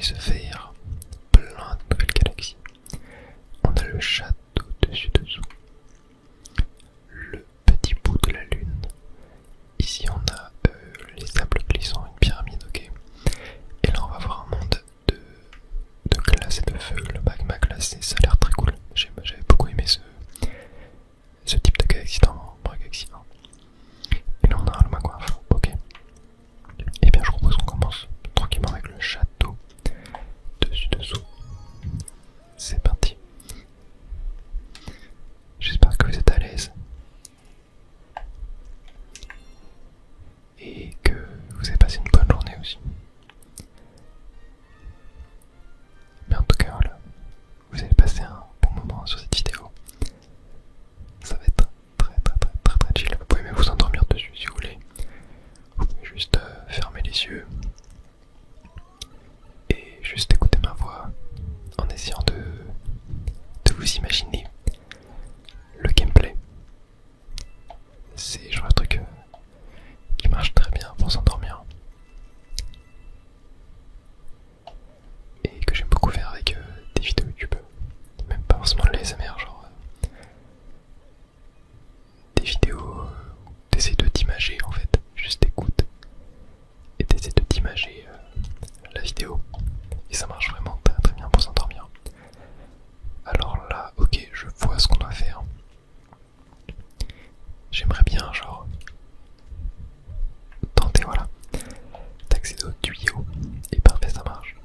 aller se faire plein de nouvelles galaxies. On a le château dessus-dessous, le petit bout de la lune. Ici on a les sables glissants, une pyramide, ok. Et là on va voir un monde de glace et de feu, le magma glacé, ça a l'air très cool. J'avais beaucoup aimé ce type de galaxie dans Galaxy 1. Et là on a le magma feu, ok. Et bien je propose qu'on commence tranquillement avec le château dessus-dessous. C'est parti. J'espère que vous êtes à l'aise et que vous avez passé une bonne journée aussi. Mais en tout cas voilà, vous allez passer un bon moment sur cette vidéo. Ça va être très chill. Vous pouvez même vous endormir dessus si vous voulez. Vous pouvez juste fermer les yeux et juste écouter ma voix en essayant de vous imaginer le gameplay. C'est genre un truc qui marche très bien pour s'endormir et que j'aime beaucoup faire avec des vidéos YouTube, même pas forcément de l'ASMR, genre des vidéos où t'essayes de t'imager en fait, juste t'écoutes et t'essayes de t'imager la vidéo et ça marche vraiment très bien pour s'endormir. Alors là, ok, je vois ce qu'on doit faire. J'aimerais bien genre tenter, voilà, d'accéder au tuyau. Et parfait, ça marche.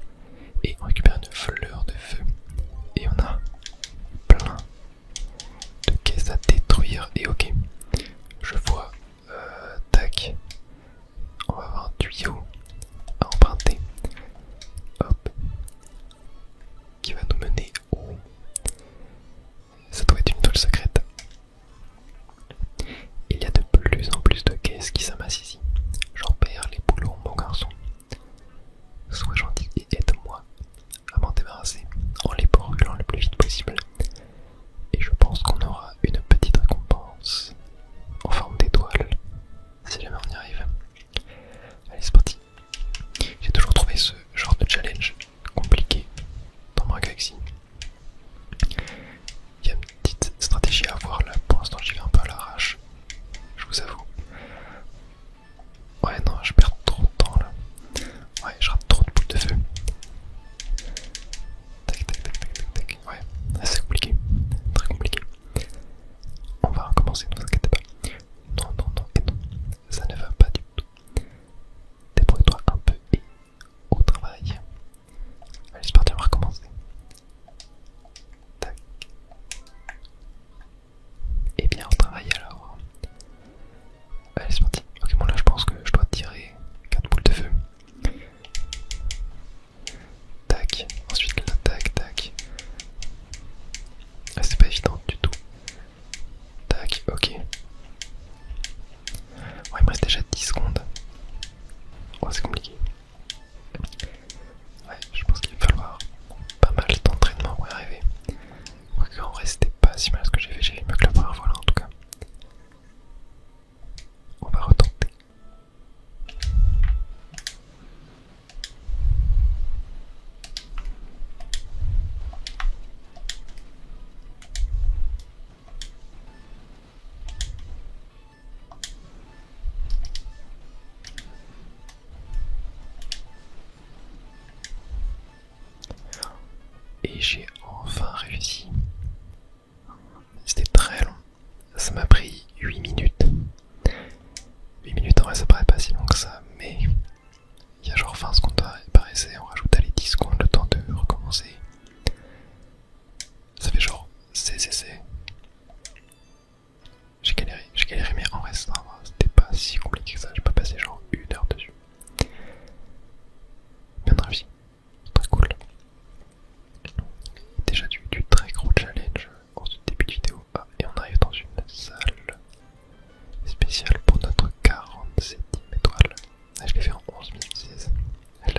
Et on récupère une fleur de feu. Et on a plein de caisses à détruire. Et ok, je vois, tac, on va avoir un tuyau à emprunter. Hop, qui va nous mener au... Ça doit être une étoile secrète. Il y a de plus en plus de caisses qui s'amassent ici. J'en perds les boulons, mon garçon. Sois gentil et aide-moi à m'en débarrasser en les brûlant le plus vite possible. Et je pense qu'on aura une petite récompense en forme d'étoile, si jamais on y arrive. Allez, c'est parti. J'ai toujours trouvé ce genre de challenge compliqué dans Mario Galaxy. Il y a une petite stratégie à avoir là. Pour l'instant, j'y vais un peu à l'arrache, je vous avoue. Ouais, non, je perds trop de temps là. Ouais, je rate trop de boules de feu. Tac. Ouais, c'est compliqué. Très compliqué. On va recommencer, ne vous inquiétez pas. Non, et non. Ça ne va pas du tout. Débrouille-toi un peu et au travail. Allez, c'est parti, on va recommencer. Tac. Et bien, au travail alors. Allez, c'est parti. Ok, bon là je pense que je dois tirer 4 boules de feu. Tac, ensuite là, tac. Ah, c'est pas évident du tout. Tac, ok. Ouais, il me reste déjà 10 secondes. Ouais, c'est compliqué. Ouais, je pense qu'il va falloir pas mal d'entraînement pour y arriver. Quoique en vrai c'était pas si mal ce que j'ai fait mieux que la première fois là en tout cas. On va retenter. Et j'ai enfin réussi. C'était très long. Ça m'a pris 8 minutes. 8 minutes en vrai ça paraît pas si long que ça, mais il y a genre 20 secondes par essai, on rajoute à les 10 secondes le temps de recommencer. Ça fait genre 16 essais. J'ai galéré mais en vrai c'était pas si compliqué que ça, j'ai pas passé genre 1 heure dessus. Bien réussi, très cool. Déjà du très gros challenge en ce début de vidéo. Ah, et on arrive dans une salle spéciale pour notre 47e étoile. Ah, je l'ai fait en 11 minutes 16. Elle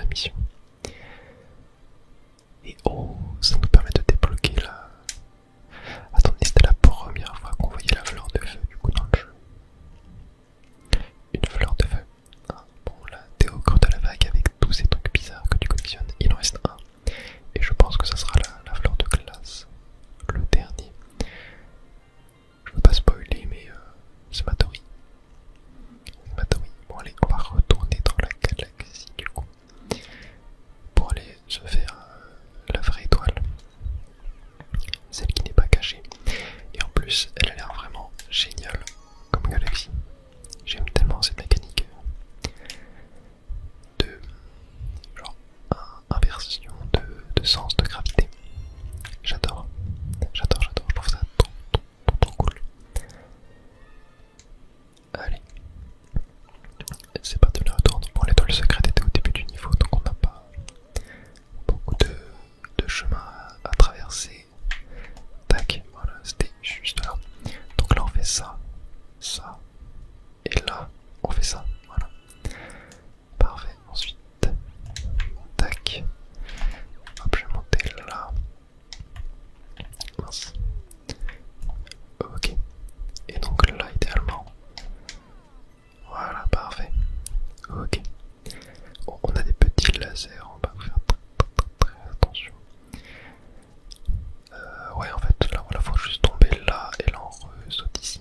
laser, on va faire très attention. Ouais, en fait, là, voilà, faut juste tomber là et là on saute ici.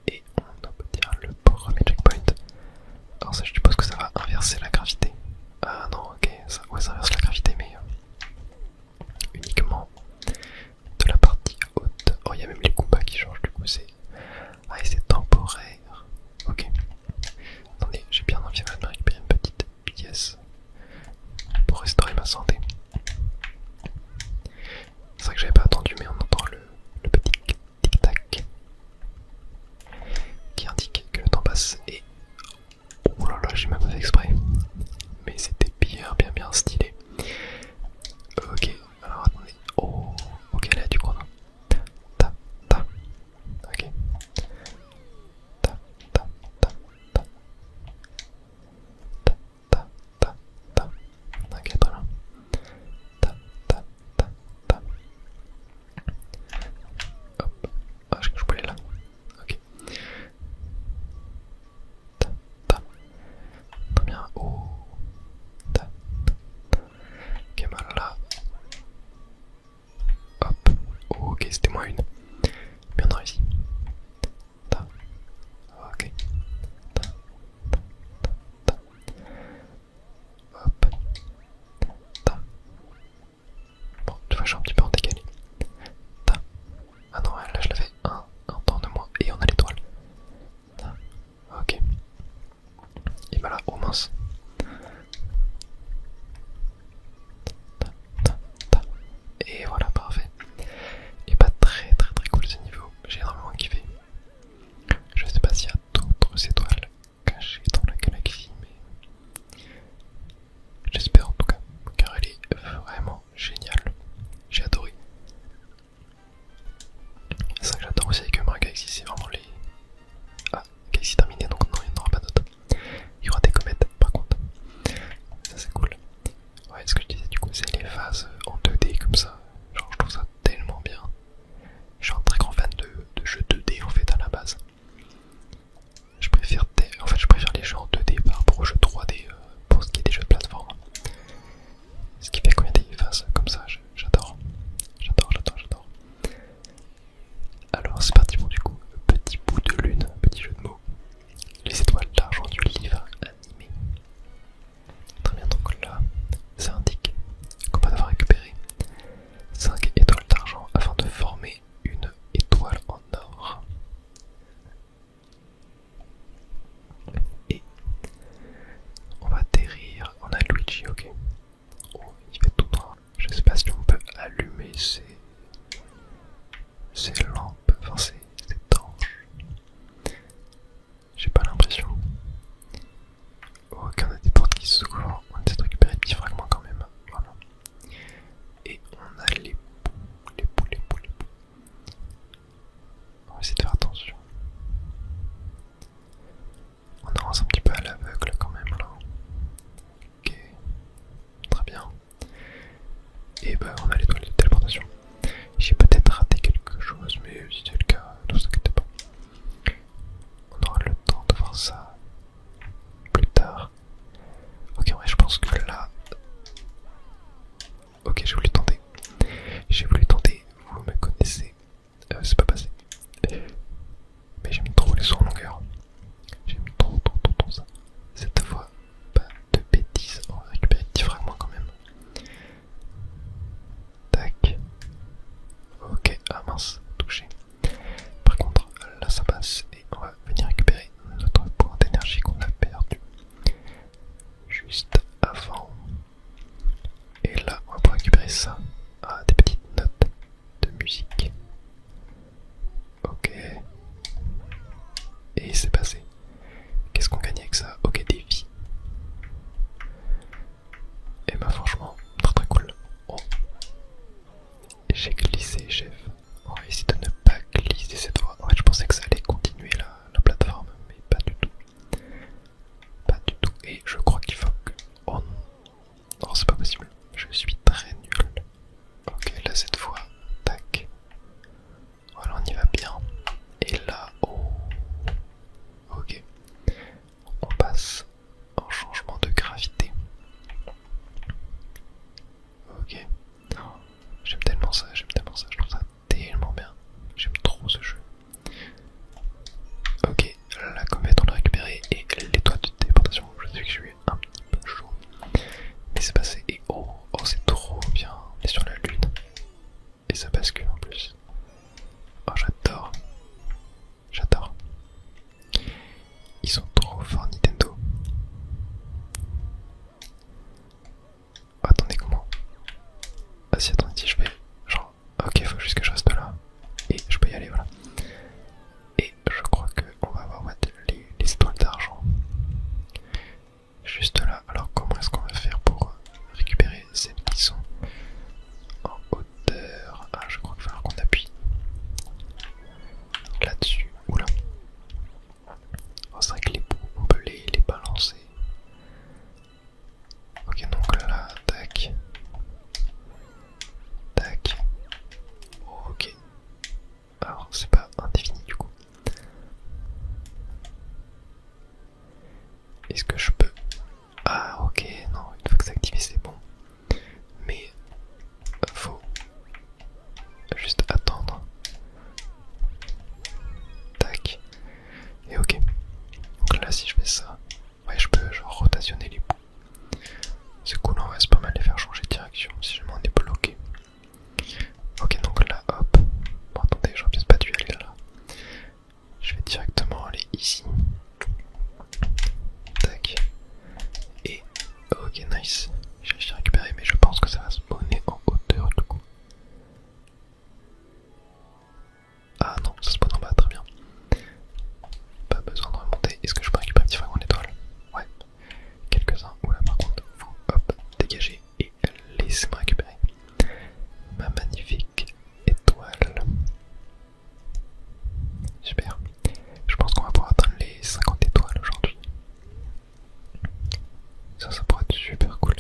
Et on obtient le premier checkpoint. Alors ça, je suppose que ça va inverser la gravité. Ah non, ok, ça inverse la gravité, mais uniquement de la partie haute. Oh, il y a même les combats qui changent, du coup c'est... Ah, et c'est temporaire. Ok. Attendez, j'ai bien envie de récupérer une petite pièce pour restaurer ma santé. C'est vrai que j'avais pas attendu, mais on entend le petit tic-tac qui indique que le temps passe et... Oh là là, j'ai même pas fait exprès. Mais c'était bien stylé. Ok, alors attendez. Oh, ok, là du coup on a... Ta, ta, ok. Ta, ta, ta, ta. Ta, ta, ta. Ok, très bien. Ta, ta, ta, ta. Hop. Ah, je peux aller là. Ok. Ta, ta. Très bien. Oh. Ta, ta. Ok, bah là. Hop. Oh, ok, c'était moins une. Bien réussi. Ta. Ok. Ta, ta, ta. Hop. Ta. Bon, tu vois, je suis un petit peu en décalé. Ta. Ah non, là je l'avais un temps de moins et on a l'étoile. Ta. Ok. Et bah là, oh mince. Ta, ta, ta. Et voilà, parfait. Et pas très cool ce niveau. J'ai énormément kiffé. Je sais pas s'il y a d'autres étoiles cachées dans la galaxie, mais j'espère en tout cas, car elle est vraiment géniale. J'ai adoré. C'est ça que j'adore aussi avec Mario Galaxy, c'est vraiment les... Ah, Galaxy terminé, donc non, il n'y en aura pas d'autres. Il y aura des comètes par contre. Ça c'est cool. Ouais, ce que je disais du coup, c'est les phases en 2D comme ça. Genre, je trouve ça tellement bien. Je suis un très grand fan de jeux 2D en fait à la base. Je préfère les jeux en 2D par rapport aux jeux 3D pour ce qui est des jeux de plateforme. Ce qui fait qu'on y a des phases comme ça, j'adore. J'adore. Alors c'est parti pour du coup, petit bout de lune, petit jeu de mots. Les étoiles d'argent du livre animé. Très bien, donc là, ça indique qu'on va devoir récupérer 5 étoiles d'argent afin de former une étoile en or. Et on va atterrir, on a Luigi, ok. Oh, il fait tout noir. Je sais pas si on peut allumer ces lampes, enfin ces torches. J'ai pas l'impression. Ok, on a des portes qui s'ouvrent, on essaie de récupérer des petits fragments quand même. Voilà. Et on a les poux. On va essayer de faire attention. On avance un petit peu à l'aveugle quand même là. Ok, très bien. Et bah on a l'étoile de téléportation. J'ai peut-être raté quelque chose, mais si c'est le cas, ne vous inquiétez pas. On aura le temps de voir ça plus tard. Ok, ouais, je pense que là... Ok, j'ai voulu tenter. Vous me connaissez. C'est pas passé. Mais j'aime trop les sauts en longueur. J'aime trop ça. Cette fois, pas de bêtises. On va récupérer des petits fragments quand même. J'ai réussi à récupérer, mais je pense que ça va spawner en hauteur du coup. Ah non, ça spawn en bas, très bien. Pas besoin de remonter. Est-ce que je peux récupérer un petit fragment d'étoile? Ouais, quelques-uns. Oula, par contre, faut hop, dégager et laissez-moi récupérer ma magnifique étoile. Super. Je pense qu'on va pouvoir atteindre les 50 étoiles aujourd'hui. Ça pourrait être super cool.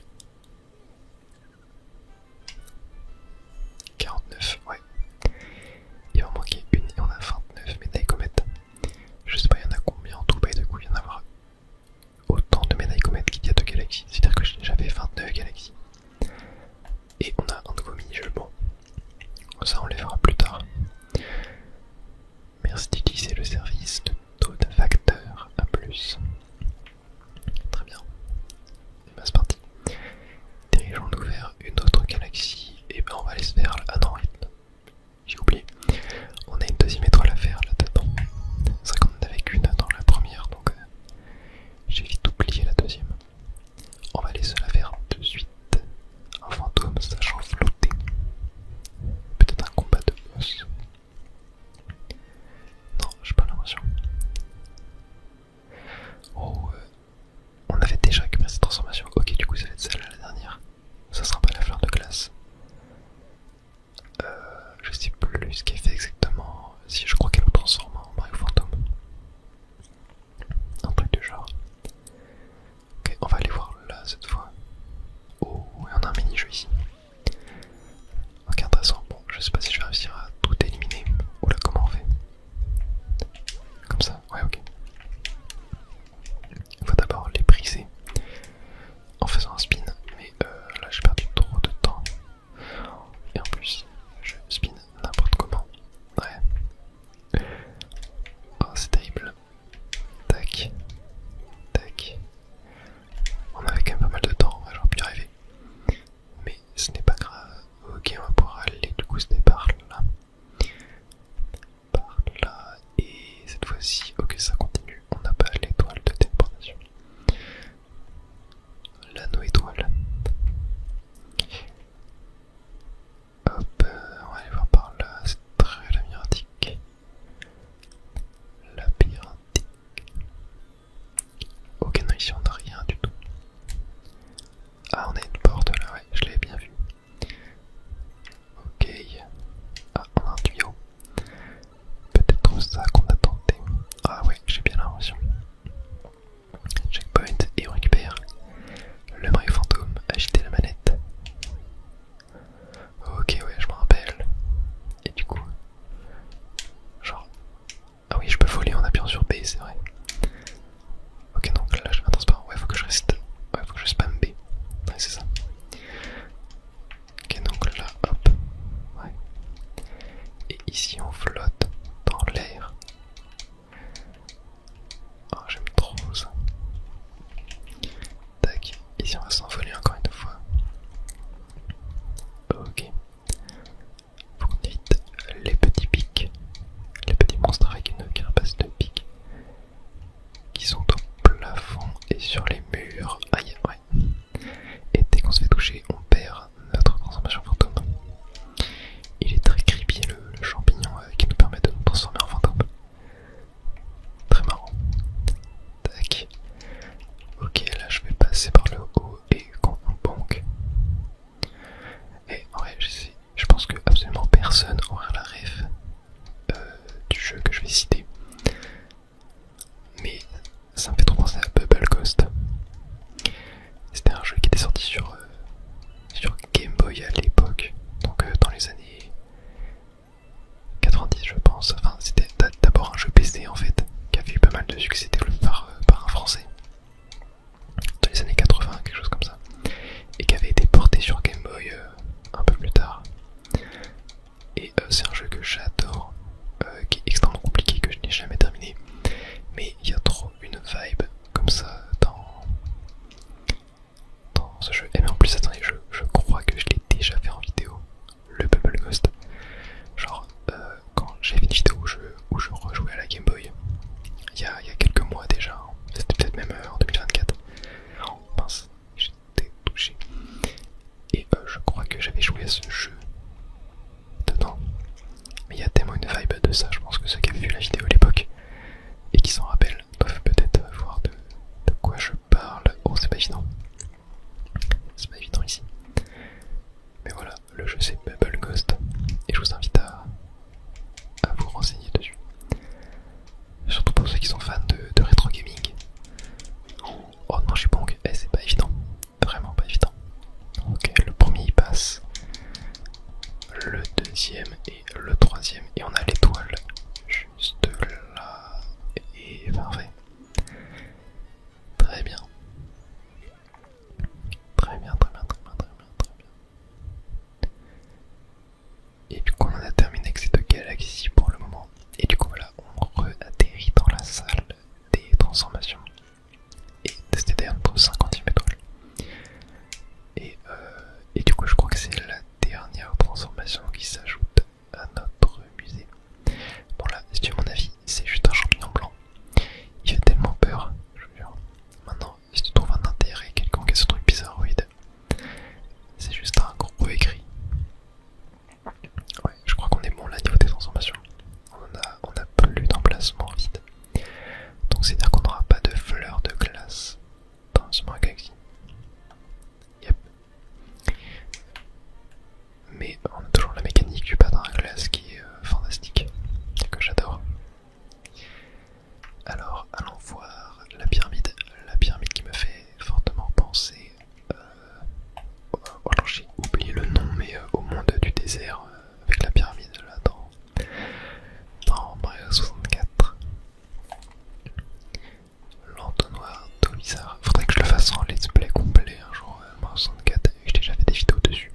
avait ce jeu dedans. Mais il y a tellement une vibe de ça, je pense que ceux qui avaient vu la vidéo à l'époque et qui s'en rappellent doivent peut-être voir de quoi je parle. Oh, c'est pas évident. C'est pas évident ici. Mais voilà, le jeu c'est Bubble Ghost et je vous invite à vous renseigner dessus. Surtout pour ceux qui sont fans de rétro gaming. Oh non, je suis bon, c'est pas évident. Vraiment pas évident. Ok, le premier il passe. Le deuxième et le troisième. Et on a l'étoile juste là. Et parfait. Très bien. Très bien, très bien, très bien, très bien, très bien. Et du coup on en a terminé avec ces deux galaxies pour le moment. Et du coup voilà, on re-atterrit dans la salle des transformations. Et c'était d'ailleurs notre 50e étoile. Et du coup je crois que c'est la dernière transformation qui s'ajoute à notre musée. Bon là, si tu veux mon avis, c'est juste un champignon blanc. Il fait tellement peur, je vous jure. Maintenant, si tu trouves un intérêt quelconque à ce truc bizarroïde, c'est juste un gros écrit. Ouais, je crois qu'on est bon là niveau des transformations. On a plus d'emplacement vide. Donc c'est à dire qu'on n'aura pas de fleurs de glace dans ce Galaxy. Yep. Mais on a toujours la mécanique du patin à glace qui est fantastique et que j'adore. Alors allons voir la pyramide qui me fait fortement penser alors j'ai oublié le nom, mais au monde du désert avec la pyramide là dans Mario 64. L'entonnoir d'eau bizarre. Faudrait que je le fasse en let's play complet un jour, Mario 64, et j'ai déjà fait des vidéos dessus.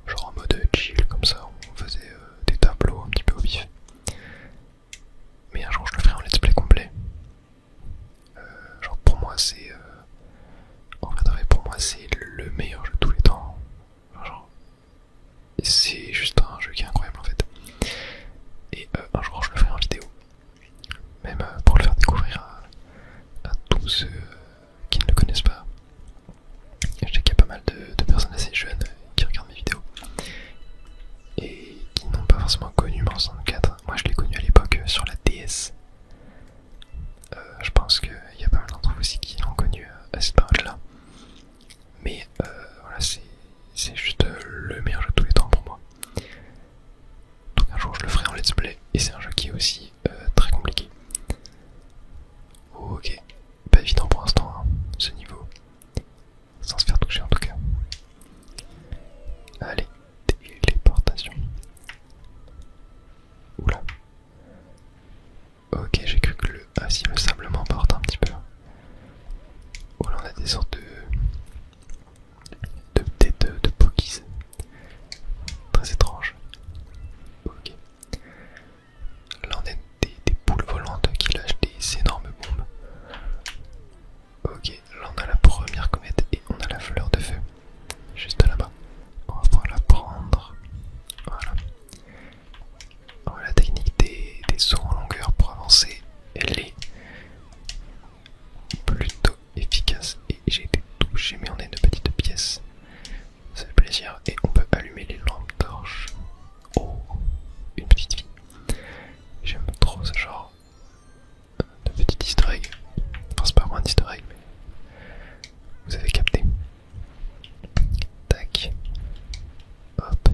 Genre en mode chill comme ça, on faisait des tableaux un petit peu au vif. Mais un jour je le ferai en let's play complet. Genre pour moi c'est en vrai de vrai, pour moi c'est le meilleur jeu de tous les temps. Genre c'est juste un jeu qui est incroyable en fait. Et un jour je le ferai en vidéo. Même pour le faire découvrir à tous ceux qui ne le connaissent pas. Je sais qu'il y a pas mal de personnes assez jeunes qui regardent mes vidéos et qui n'ont pas forcément connu Mario 64. Moi je l'ai connu à l'époque sur la DS. Je pense qu'il y a pas mal d'entre vous aussi qui l'ont connu à cette période-là. Mais voilà, c'est juste le meilleur jeu de tous les temps pour moi. Donc un jour je le ferai en let's play. Et c'est un jeu qui est aussi très compliqué. Ok, pas évident pour l'instant hein, ce niveau. Sans se faire toucher en tout cas. Allez, téléportation. Oula. Ok, j'ai cru que si le sable m'emporte un petit peu. Oh là on a des sortes de têtes de pokies. Très étrange. Ok. Là on a des poules volantes qui lâchent des énormes bombes. Ok, là on a la première comète et on a la fleur de feu. Juste là-bas. On va pouvoir la prendre. Voilà. Alors, la technique des sauts en longueur pour avancer, elle est plutôt efficace. Et j'ai été touché, mais on a une petite pièce. Ça fait plaisir. Et on peut allumer les lampes torches. Oh, une petite fille. J'aime trop ce genre de petit easter egg. Enfin, c'est pas vraiment un easter egg, mais vous avez capté. Tac. Hop.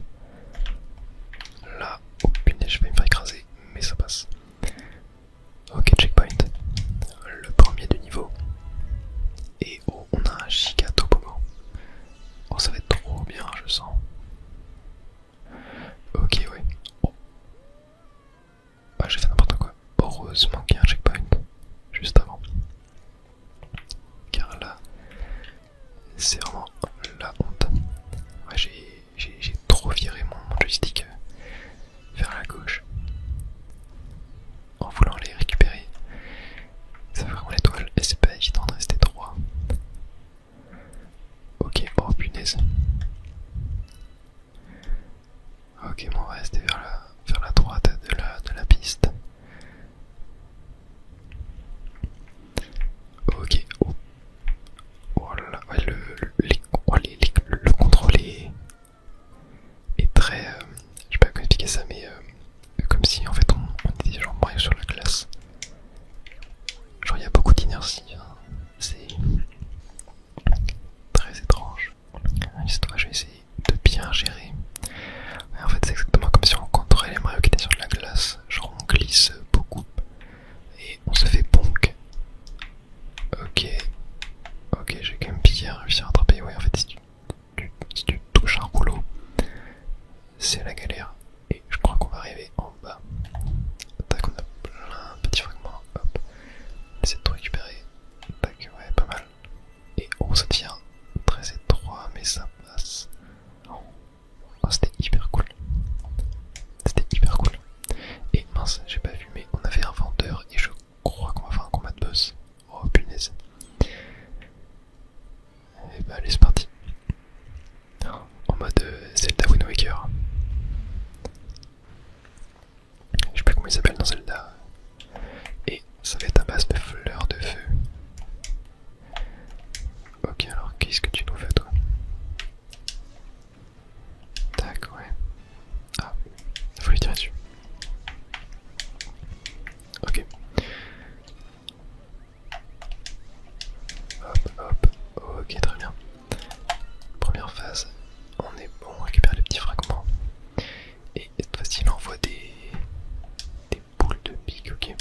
Là, oh punaise, je vais me faire écraser, mais ça passe. Ok, checkpoint. Le premier du niveau. Et oh, on a un giga toboggan. Oh, ça va être trop bien, je sens. Ok, ouais. Oh. Ah, j'ai fait n'importe quoi. Heureusement qu'il y a un checkpoint juste avant. Car là, c'est vraiment la honte. Ouais, j'ai trop viré mon joystick vers la gauche en voulant les récupérer. Ça fait vraiment l'étoile et c'est pas évident de rester droit. Ok, oh punaise. Ok, bon, on va rester vers la droite de la piste. Ok, oh. Oh là là, ouais, le contrôle est ça passe. Oh, c'était hyper cool. C'était hyper cool. Et mince, j'ai pas vu, mais on avait un vendeur et je crois qu'on va faire un combat de boss. Oh punaise. Et bah allez, c'est parti. En mode Zelda Wind Waker. Je sais plus comment il s'appelle dans Zelda. Et ça va être à base de fleurs de feu. Ok, alors qu'est-ce que tu nous fais toi? Tac, ouais. Ah, faut lui tirer dessus. Ok. Hop, hop. Ok, très bien. Première phase, on est bon, on récupère les petits fragments. Et cette fois-ci, il envoie des boules de pique, ok. Et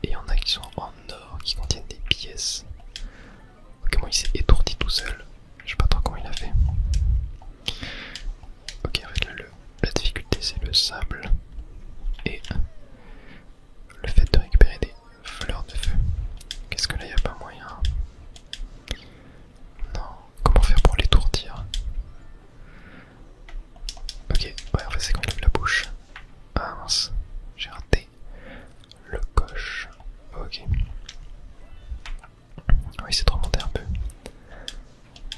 il y en a qui sont en or, qui contiennent des pièces. Ok, moi il s'est étourdi tout seul. Je sais pas trop comment il a fait. Ok, en fait là, la difficulté c'est le sable. Et le fait de récupérer des fleurs de feu. Qu'est-ce que là, il n'y a pas moyen? Non, comment faire pour l'étourdir? Ok, ouais, en fait c'est quand il ouvre la bouche. Ah mince, j'ai raté le coche. Ok. Oui, c'est de remonter un peu.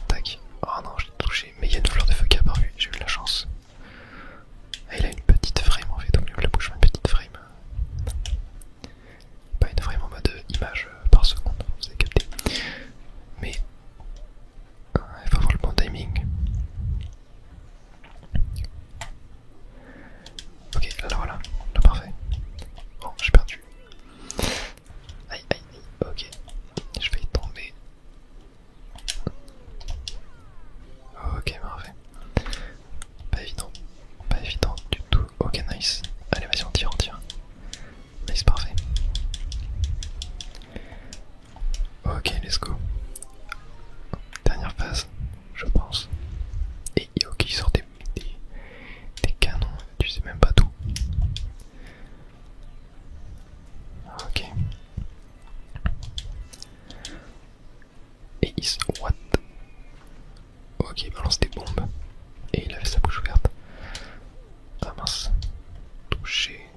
Tac. Oh non, je l'ai touché. Mais il y a une fleur de feu qui est apparue. J'ai eu de la chance. Ah, il a une petite frame en fait au milieu de la bouche. Une petite frame. Pas une frame en mode image par seconde. Vous avez capté. Mais il faut avoir le bon timing. Ok, alors voilà. Là, parfait. Bon, j'ai perdu. Aïe, aïe, aïe. Ok. Je vais y tomber. Ok, parfait. Pas évident. Pas évident du tout. Ok, nice. Allez, vas-y, on tire, on tire. Nice, parfait. Ok, let's go. Dernière phase, je pense. Et ok, il sort des canons, tu sais même pas d'où. Ok. Et il se... What? Ok, il balance des bombes. Et il avait sa bouche ouverte. Ah mince. Touché.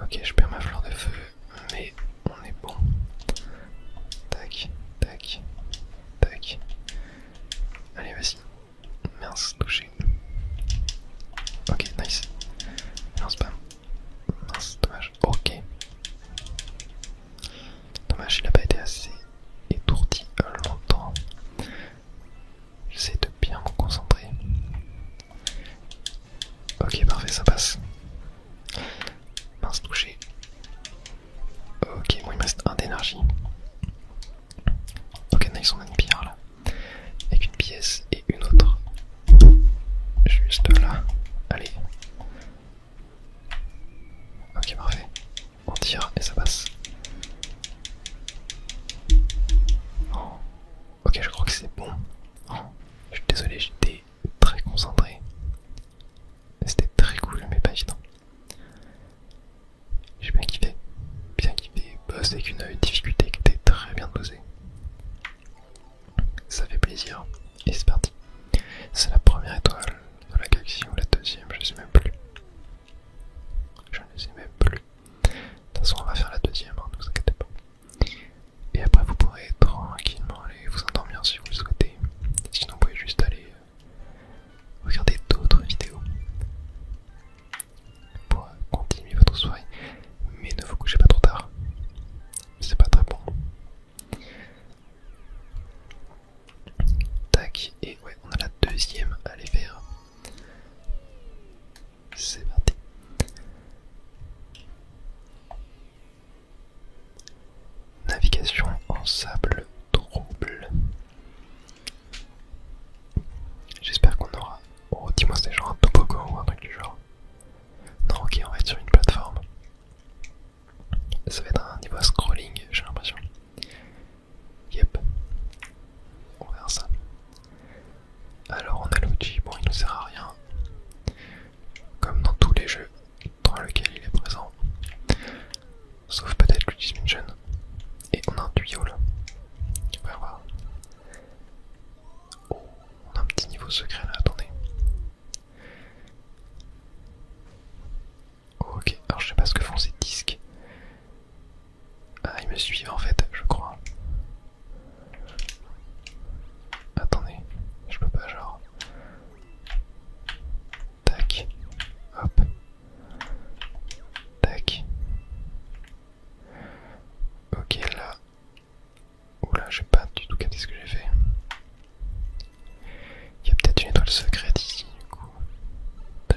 Ok, je perds ma fleur de feu. Mais on est bon. Tac, tac, tac. Allez, vas-y. Mince, touché. Ok, nice. Non, spam. Mince, dommage. Ok. Dommage, il a pas été assez étourdi longtemps. J'essaie de bien me concentrer. Ok, parfait, ça passe. Mince, touché. Ok, bon, il me reste un d'énergie. Ok, nice, on a une pierre là. Avec une pièce et une autre. Juste là. Allez. Ok, parfait. On tire et ça passe. Oh. Ok, je crois que c'est bon. Oh. Je suis désolé, j'étais très concentré. C'était très cool, mais pas évident. J'ai bien kiffé. Bien kiffé. Boss avec une difficulté qui était très bien dosée. Ça fait plaisir. Et c'est parti. C'est la première étoile dans la galaxie ou la deuxième, je sais même plus. Je ne sais même plus. De toute façon, on va faire la deuxième, hein, ne vous inquiétez pas. Et après, vous pourrez tranquillement aller vous endormir si vous le souhaitez. Sinon, vous pouvez juste aller regarder d'autres vidéos pour continuer votre soirée. Mais ne vous couchez pas trop tard. C'est pas très bon. Tac, et ouais, on a la deuxième à aller faire. C'est parti. Navigation en sable trouble. J'espère qu'on aura... Oh, dis-moi c'est genre un toboggan ou un truc du genre. Non, ok, on va être sur une plateforme. Ça va être un niveau à scrolling, j'ai l'impression. Yep. On verra ça. Alors on a Luigi, bon il nous secret là, attendez. Ok, alors je sais pas ce que font ces disques. Ah, ils me suivent en fait, je crois. Attendez, je peux pas genre. Tac, hop. Tac. Ok, là. Oula, j'ai pas du tout capté ce que j'ai fait. Il y a peut-être une étoile secrète ici, du coup.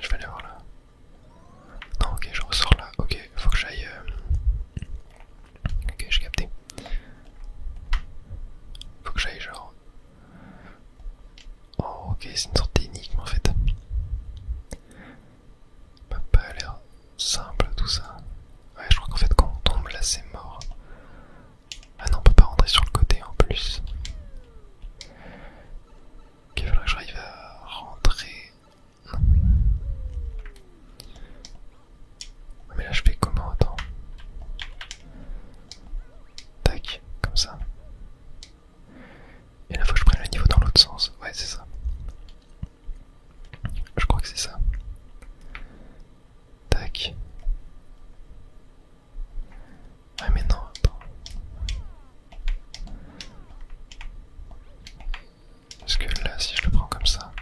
Je vais aller voir là. Non, ok, je ressors là. Ok, faut que j'aille. Ok, j'ai capté. Faut que j'aille genre. Oh, ok, c'est une sorte d'énigme en fait. Ça m'a pas l'air simple tout ça. Ouais, je crois qu'en fait, quand on tombe là, c'est mort. Ah non, on peut pas rentrer sur le côté en plus. Ok, il faudrait que j'arrive à rentrer. Non. Mais là, je fais comment? Attends. Tac, comme ça. Et là, faut que je prenne le niveau dans l'autre sens. Ouais, c'est ça. Je crois que c'est ça. Tac. Ouais, mais non, attends. Parce que là, si je le prends comme ça.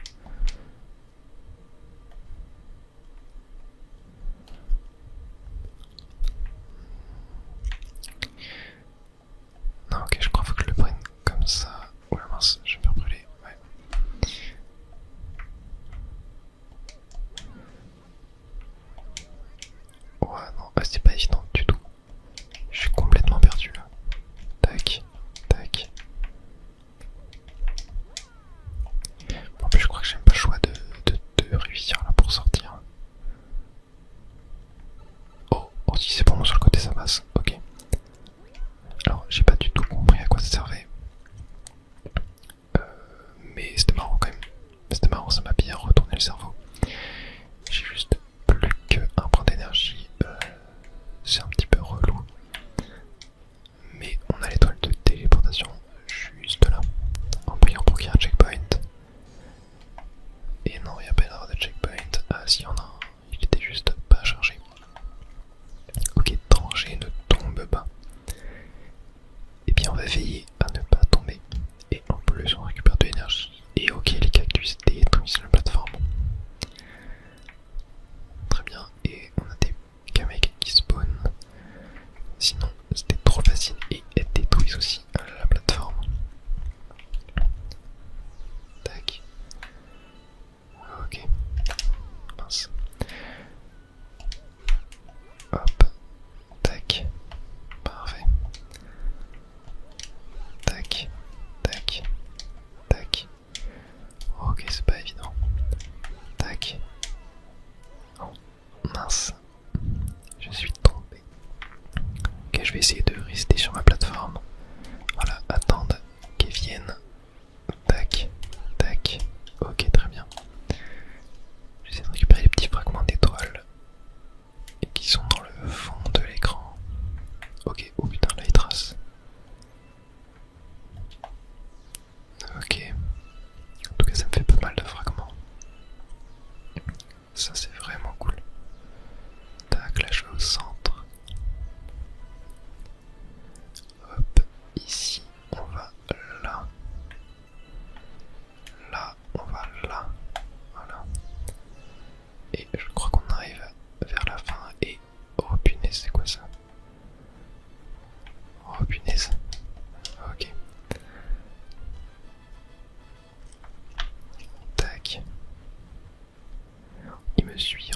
Non, ok, je crois qu'il faut que je le prenne comme ça. Oula mince, je vais me faire brûler. Ouais. Ouais, non, c'est pas évident du tout. Je suis complètement perdu là. Tac, tac. En plus, je crois que j'ai même pas le choix de réussir là pour sortir. Oh, si c'est pour moi sur le côté, ça passe. Ok. Alors, j'ai pas du tout compris à quoi ça servait. Mais c'était marrant quand même. C'était marrant, ça m'a bien retourné le cerveau. J'ai juste plus qu'un point d'énergie. C'est un petit peu relou. Mais on a l'étoile de téléportation juste là. En priant pour qu'il y ait un checkpoint. Et non, il n'y a pas d'erreur de checkpoint. Ah si, il y en a un. Il était juste pas chargé. Ok, danger, ne tombe pas. Et bien on va veiller à ne pas tomber. Et en plus on récupère de l'énergie. Et ok, les cactus détruisent la plateforme. Très bien. Et on a des kamek qui spawnent. Sinon c'était trop facile. Et elles détruisent aussi la plateforme. Tac. Ok. Mince. Hop. Tac. Parfait. Tac. Tac. Tac. Ok, c'est pas évident. Tac. Oh, mince. Je suis tombé. Ok, je vais essayer de rester sur ma plateforme. Voilà, attendre qu'elles viennent. Tac. Tac. Ok, très bien. J'essaie de récupérer les petits fragments d'étoiles qui sont dans le fond de l'écran. Ok, oh putain, là il trace. Ok. En tout cas, ça me fait pas mal de fragments. Ça, c'est vraiment cool. Tac, là je vais au centre. Hop, ici, on va là. Là, on va là. Voilà. Et je crois qu'on arrive vers la fin et... Oh punaise, c'est quoi ça? Oh punaise. Ok. Tac. Il me suit